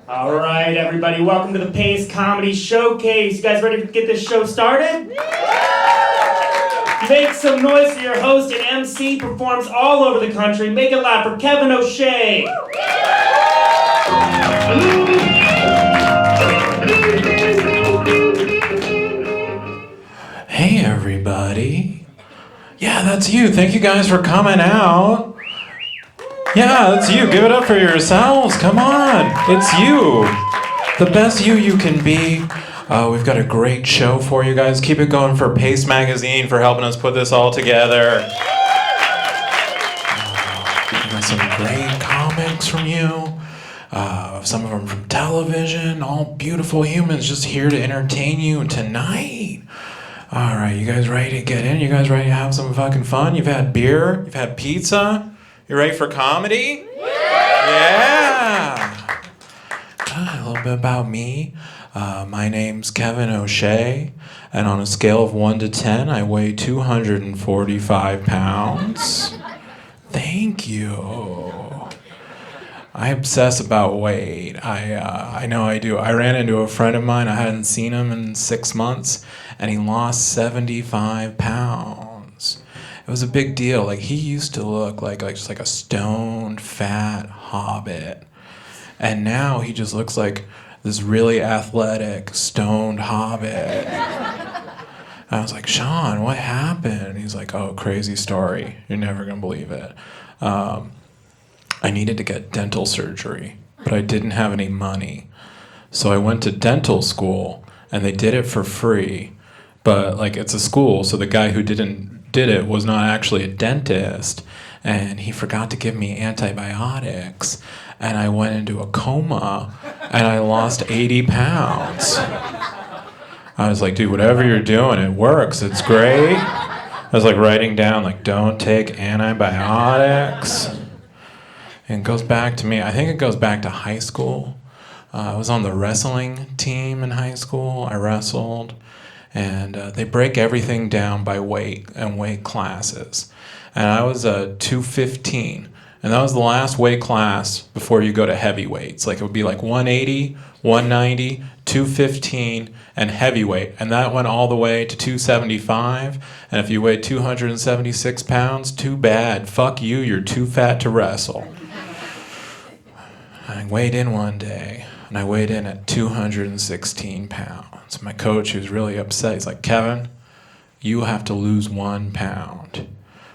All right, everybody, welcome to the Pace Comedy Showcase. You guys ready to get this show started? Make some noise for your host and MC, performs all over the country. Make it loud for Kevin O'Shea. Hey, everybody. Yeah, that's you. Thank you guys for coming out. Yeah, that's you. Give it up for yourselves. Come on. It's you. The best you can be. We've got a great show for you guys. Keep it going for Pace Magazine for helping us put this all together. We've got some great comics from you. Some of them from television. All beautiful humans just here to entertain you tonight. All right, you guys ready to get in? You guys ready to have some fucking fun? You've had beer. You've had pizza. You ready for comedy? Yeah! A little bit about me. My name's Kevin O'Shea, and on a scale of 1 to 10, I weigh 245 pounds. Thank you. I obsess about weight. I know I do. I ran into a friend of mine. I hadn't seen him in 6 months, and he lost 75 pounds. It was a big deal. Like, he used to look like just like a stoned, fat hobbit. And now he just looks like this really athletic, stoned hobbit. And I was like, Sean, what happened? And he's like, oh, crazy story. You're never going to believe it. I needed to get dental surgery, but I didn't have any money. So I went to dental school, and they did it for free. But, like, it's a school, so the guy who did it was not actually a dentist, and he forgot to give me antibiotics, and I went into a coma, and I lost 80 pounds. I was like, dude, whatever you're doing, it works, it's great. I was like writing down, like, don't take antibiotics. And it goes back to me, I think it goes back to high school. I was on the wrestling team in high school. I wrestled. And they break everything down by weight and weight classes. And I was 215. And that was the last weight class before you go to heavyweights. Like, it would be like 180, 190, 215, and heavyweight. And that went all the way to 275. And if you weighed 276 pounds, too bad. Fuck you, you're too fat to wrestle. I weighed in one day, and I weighed in at 216 pounds. My coach, he was really upset. He's like, Kevin, you have to lose 1 pound.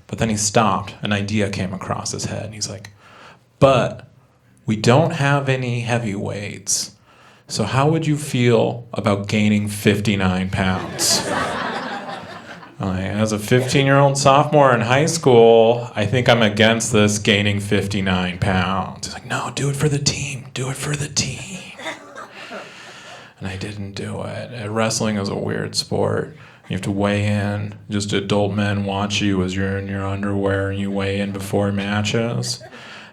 But then he stopped. An idea came across his head. And he's like, but we don't have any heavyweights. So how would you feel about gaining 59 pounds? As a 15-year-old sophomore in high school, I think I'm against this gaining 59 pounds. He's like, no, do it for the team. Do it for the team. And I didn't do it. Wrestling is a weird sport. You have to weigh in. Just adult men watch you as you're in your underwear and you weigh in before matches.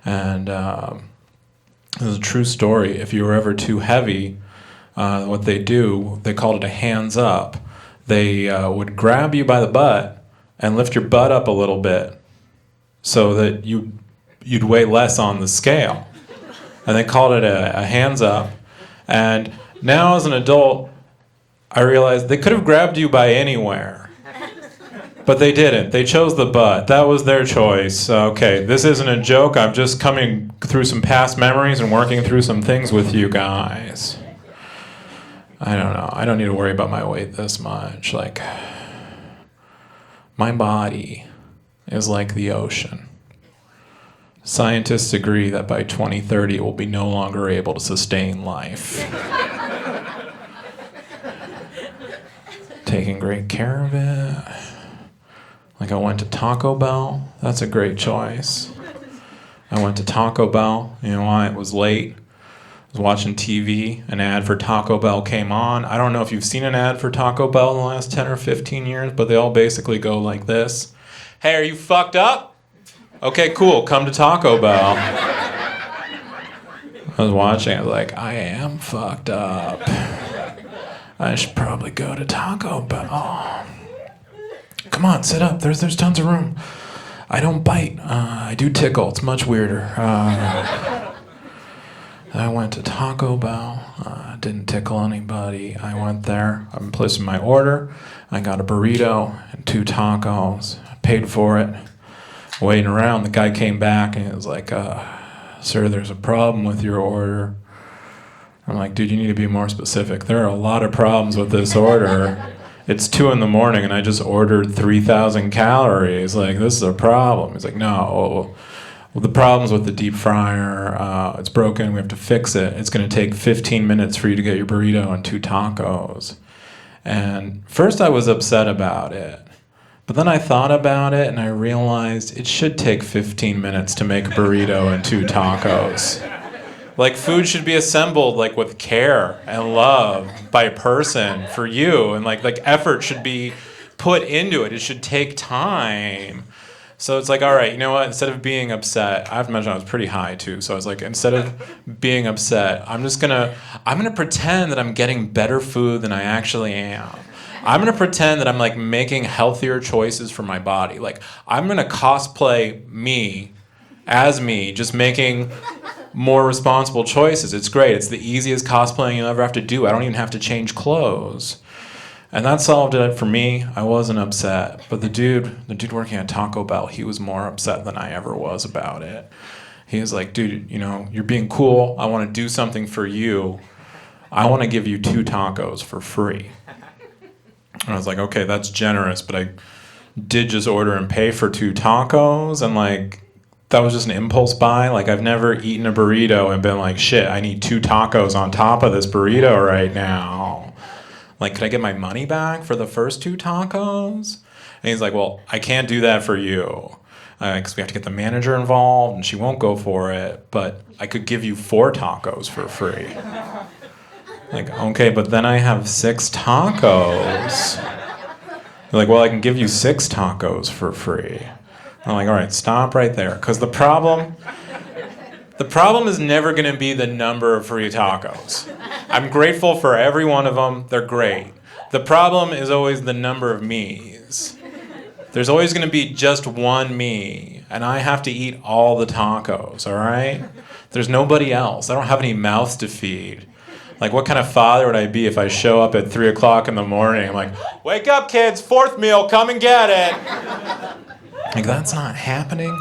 And this is a true story. If you were ever too heavy, what they do, they called it a hands up. They would grab you by the butt and lift your butt up a little bit so that you'd weigh less on the scale. And they called it a hands up. And now, as an adult, I realized they could have grabbed you by anywhere. But they didn't. They chose the butt. That was their choice. Okay, this isn't a joke. I'm just coming through some past memories and working through some things with you guys. I don't know. I don't need to worry about my weight this much. Like, my body is like the ocean. Scientists agree that by 2030 it will be no longer able to sustain life. Taking great care of it. Like, I went to Taco Bell. That's a great choice. I went to Taco Bell. You know why? It was late. I was watching TV. An ad for Taco Bell came on. I don't know if you've seen an ad for Taco Bell in the last 10 or 15 years, but they all basically go like this. Hey, are you fucked up? Okay, cool. Come to Taco Bell. I was watching. I was like, I am fucked up. I should probably go to Taco Bell. Come on, sit up. There's tons of room. I don't bite. I do tickle. It's much weirder. I went to Taco Bell. Didn't tickle anybody. I went there. I'm placing my order. I got a burrito and 2 tacos. I paid for it. Waiting around, the guy came back and he was like, sir, there's a problem with your order. I'm like, dude, you need to be more specific. There are a lot of problems with this order. It's 2 a.m. and I just ordered 3,000 calories. Like, this is a problem. He's like, no. Well, the problem's with the deep fryer. It's broken. We have to fix it. It's going to take 15 minutes for you to get your burrito and 2 tacos. And first I was upset about it. But then I thought about it and I realized it should take 15 minutes to make a burrito and 2 tacos. Like, food should be assembled like with care and love by a person for you, and like effort should be put into it. It should take time. So it's like, all right, you know what? Instead of being upset, I have to mention I was pretty high too. So I was like, instead of being upset, I'm gonna pretend that I'm getting better food than I actually am. I'm gonna pretend that I'm like making healthier choices for my body. Like, I'm gonna cosplay me as me, just making more responsible choices. It's great. It's the easiest cosplaying you'll ever have to do. I don't even have to change clothes. And that solved it for me. I wasn't upset. But the dude working at Taco Bell, he was more upset than I ever was about it. He was like, dude, you know, you're being cool. I want to do something for you. I want to give you 2 tacos for free. And I was like, okay, that's generous, but I did just order and pay for 2 tacos, and like, that was just an impulse buy. Like, I've never eaten a burrito and been like, shit, I need 2 tacos on top of this burrito right now. Like, could I get my money back for the first 2 tacos? And he's like, well, I can't do that for you, because we have to get the manager involved and she won't go for it, but I could give you 4 tacos for free. Like, okay, but then I have 6 tacos. They're like, well, I can give you 6 tacos for free. I'm like, all right, stop right there. Because the problem is never going to be the number of free tacos. I'm grateful for every one of them. They're great. The problem is always the number of me's. There's always going to be just one me, and I have to eat all the tacos, all right? There's nobody else. I don't have any mouths to feed. Like, what kind of father would I be if I show up at 3 o'clock in the morning? I'm like, wake up, kids, 4th meal, come and get it. Like, that's not happening.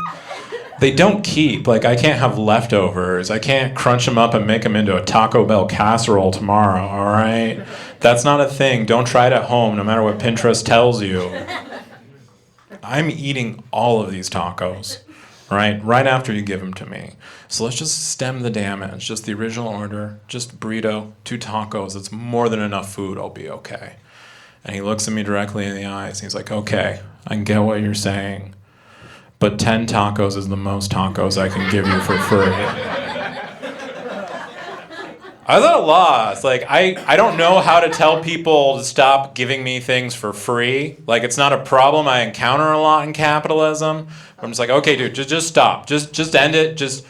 They don't keep. Like, I can't have leftovers. I can't crunch them up and make them into a Taco Bell casserole tomorrow, all right? That's not a thing. Don't try it at home, no matter what Pinterest tells you. I'm eating all of these tacos, right after you give them to me. So let's just stem the damage. Just the original order, just burrito, 2 tacos. It's more than enough food. I'll be okay. And he looks at me directly in the eyes. He's like, okay, I can get what you're saying, but 10 tacos is the most tacos I can give you for free. I was at a loss. Like, I don't know how to tell people to stop giving me things for free. Like, it's not a problem I encounter a lot in capitalism. I'm just like, okay, dude, just stop. Just end it. Just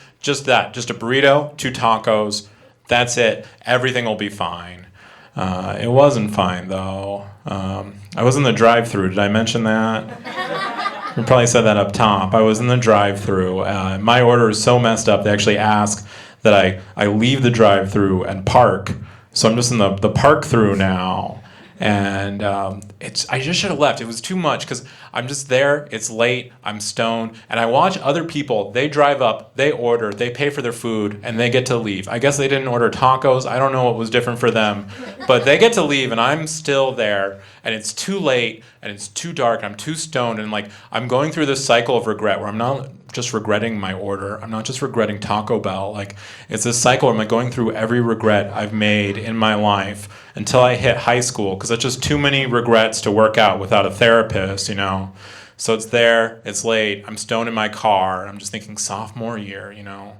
that. Just a burrito, 2 tacos. That's it. Everything will be fine. It wasn't fine, though. I was in the drive-thru. Did I mention that? You probably said that up top. I was in the drive-thru. My order is so messed up, they actually ask that I leave the drive-thru and park. So I'm just in the park-thru now. And I just should have left. It was too much because I'm just there. It's late. I'm stoned. And I watch other people. They drive up. They order. They pay for their food. And they get to leave. I guess they didn't order tacos. I don't know what was different for them. But they get to leave. And I'm still there. And it's too late. And it's too dark. I'm too stoned. And like, I'm going through this cycle of regret where I'm not just regretting my order. I'm not just regretting Taco Bell. Like, it's this cycle where I'm like going through every regret I've made in my life until I hit high school, because it's just too many regrets to work out without a therapist, you know. So it's there, it's late, I'm stoned in my car, and I'm just thinking sophomore year, you know,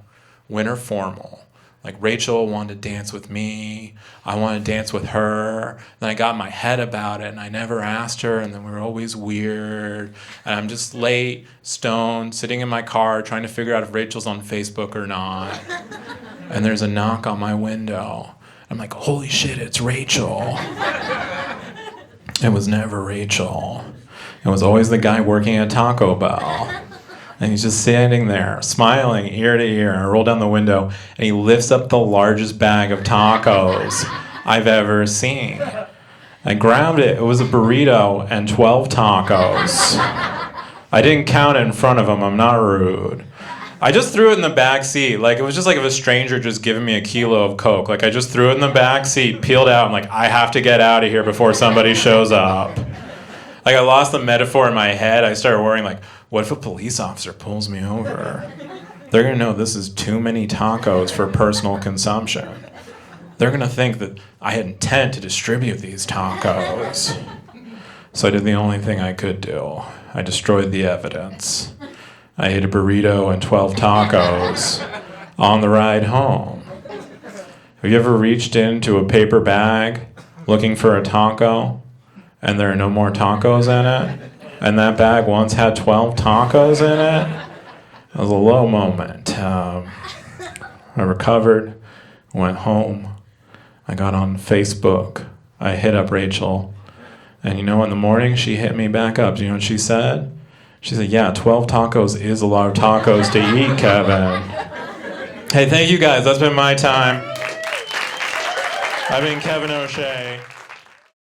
winter formal. Like, Rachel wanted to dance with me, I wanted to dance with her, then I got in my head about it, and I never asked her, and then we were always weird, and I'm just late, stoned, sitting in my car, trying to figure out if Rachel's on Facebook or not, and there's a knock on my window. I'm like, holy shit, it's Rachel. It was never Rachel. It was always the guy working at Taco Bell. And he's just standing there, smiling ear to ear. I roll down the window, and he lifts up the largest bag of tacos I've ever seen. I grabbed it. It was a burrito and 12 tacos. I didn't count it in front of him. I'm not rude. I just threw it in the back seat. Like, it was just like if a stranger just giving me a kilo of Coke. Like, I just threw it in the back seat, peeled out. I'm like, I have to get out of here before somebody shows up. Like, I lost the metaphor in my head. I started worrying, like, what if a police officer pulls me over? They're going to know this is too many tacos for personal consumption. They're going to think that I had intent to distribute these tacos. So I did the only thing I could do. I destroyed the evidence. I ate a burrito and 12 tacos on the ride home. Have you ever reached into a paper bag looking for a taco and there are no more tacos in it? And that bag once had 12 tacos in it? It was a low moment. I recovered, went home. I got on Facebook. I hit up Rachel. And you know, in the morning, she hit me back up. Do you know what she said? She said, yeah, 12 tacos is a lot of tacos to eat, Kevin. Hey, thank you guys. That's been my time. I've been Kevin O'Shea.